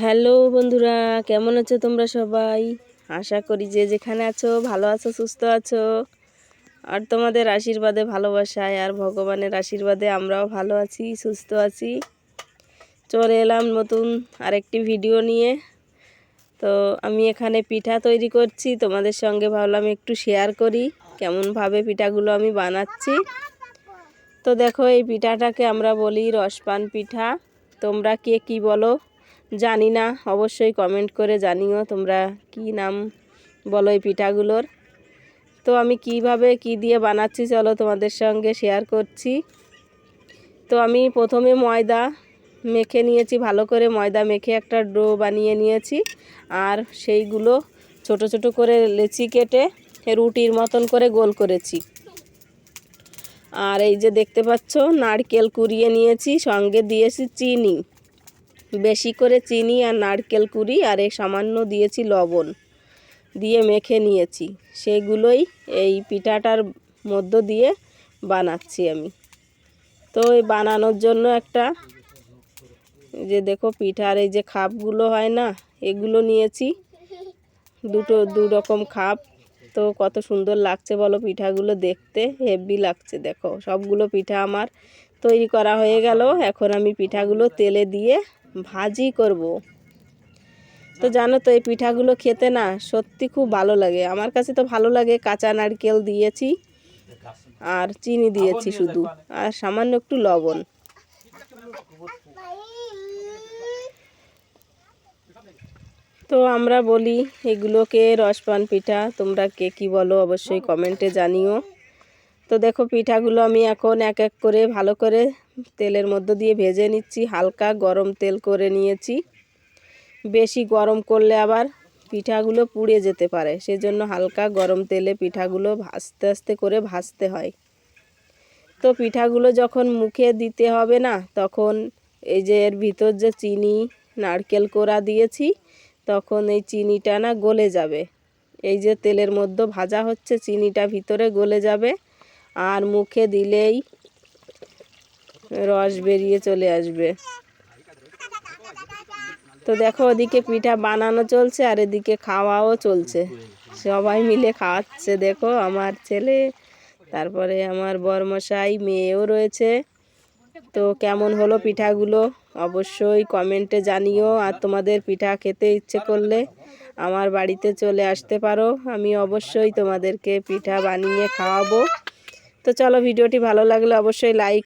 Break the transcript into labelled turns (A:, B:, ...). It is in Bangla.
A: হ্যালো বন্ধুরা, কেমন আছো তোমরা সবাই? আশা করি যে যেখানে আছো ভালো আছো, সুস্থ আছো। আর তোমাদের আশীর্বাদে, ভালোবাসায় আর ভগবানের আশীর্বাদে আমরাও ভালো আছি, সুস্থ আছি। চলে এলাম নতুন আরেকটি ভিডিও নিয়ে। তো আমি এখানে পিঠা তৈরি করছি, তোমাদের সঙ্গে ভাবলাম একটু শেয়ার করি কেমনভাবে পিঠাগুলো আমি বানাচ্ছি। তো দেখো, এই পিঠাটাকে আমরা বলি রসপান পিঠা। তোমরা কে কি বলো জানি না, অবশ্যই কমেন্ট করে জানিও তোমরা কি নাম বলো এই পিঠাগুলোর। তো আমি কিভাবে কি দিয়ে বানাচ্ছি চলো তোমাদের সঙ্গে শেয়ার করছি। তো আমি প্রথমে ময়দা মেখে নিয়েছি, ভালো করে ময়দা মেখে একটা ডো বানিয়ে নিয়েছি। আর সেইগুলো ছোট ছোট করে লেচি কেটে রুটির মতন করে গোল করেছি। আর এই যে দেখতে পাচ্ছ, নারকেল কুড়িয়ে নিয়েছি, সঙ্গে দিয়েছি চিনি, বেশি করে চিনি আর নারকেল কুড়ি, আর এই সামান্য দিয়েছি লবণ, দিয়ে মেখে নিয়েছি। সেগুলোই এই পিঠাটার মধ্য দিয়ে বানাচ্ছি আমি। তো এই বানানোর জন্য একটা যে দেখো পিঠার এই যে খাপগুলো হয় না, এগুলো নিয়েছি, দু রকম খাপ। তো কত সুন্দর লাগছে বলো পিঠাগুলো, দেখতে হেভি লাগছে। দেখো সবগুলো পিঠা আমার তৈরি করা হয়ে গেল। এখন আমি পিঠাগুলো তেলে দিয়ে ভাজি করব। তো জানো তো এই পিঠাগুলো খেতে না সত্যি খুব ভালো লাগে, আমার কাছে তো ভালো লাগে। কাঁচা নারকেল দিয়েছি আর চিনি দিয়েছি শুধু, আর সামান্য একটু লবণ। তো আমরা বলি এগুলোকে রসপান পিঠা, তোমরা কে কী বলো অবশ্যই কমেন্টে জানিও। তো দেখো পিঠাগুলো আমি এখন এক এক করে ভালো করে তেলের মধ্য দিয়ে ভেজে নিচ্ছি। হালকা গরম তেল করে নিয়েছি, বেশি গরম করলে আবার পিঠাগুলো পুড়ে যেতে পারে, সেজন্য হালকা গরম তেলে পিঠাগুলো আস্তে আস্তে করে ভাজতে হয়। তো পিঠাগুলো যখন মুখে দিতে হবে না, তখন এই যে এর ভিতর যে চিনি নারকেল কোড়া দিয়েছি, তখন এই চিনিটা না গলে যাবে। এই যে তেলের মধ্যে ভাজা হচ্ছে, চিনিটা ভিতরে গলে যাবে, আর মুখে দিলেই রস বেরিয়ে চলে আসবে। তো দেখো ওদিকে পিঠা বানানো চলছে আর এদিকে খাওয়াও চলছে, সবাই মিলে খাওয়াচ্ছে। দেখো আমার ছেলে, তারপরে আমার বরমশাই, মেয়েও রয়েছে। তো কেমন হলো পিঠাগুলো অবশ্যই কমেন্টে জানিও। আর তোমাদের পিঠা খেতে ইচ্ছে করলে আমার বাড়িতে চলে আসতে পারো, আমি অবশ্যই তোমাদেরকে পিঠা বানিয়ে খাওয়াবো। তো চলো, ভিডিওটি ভালো লাগলে অবশ্যই লাইক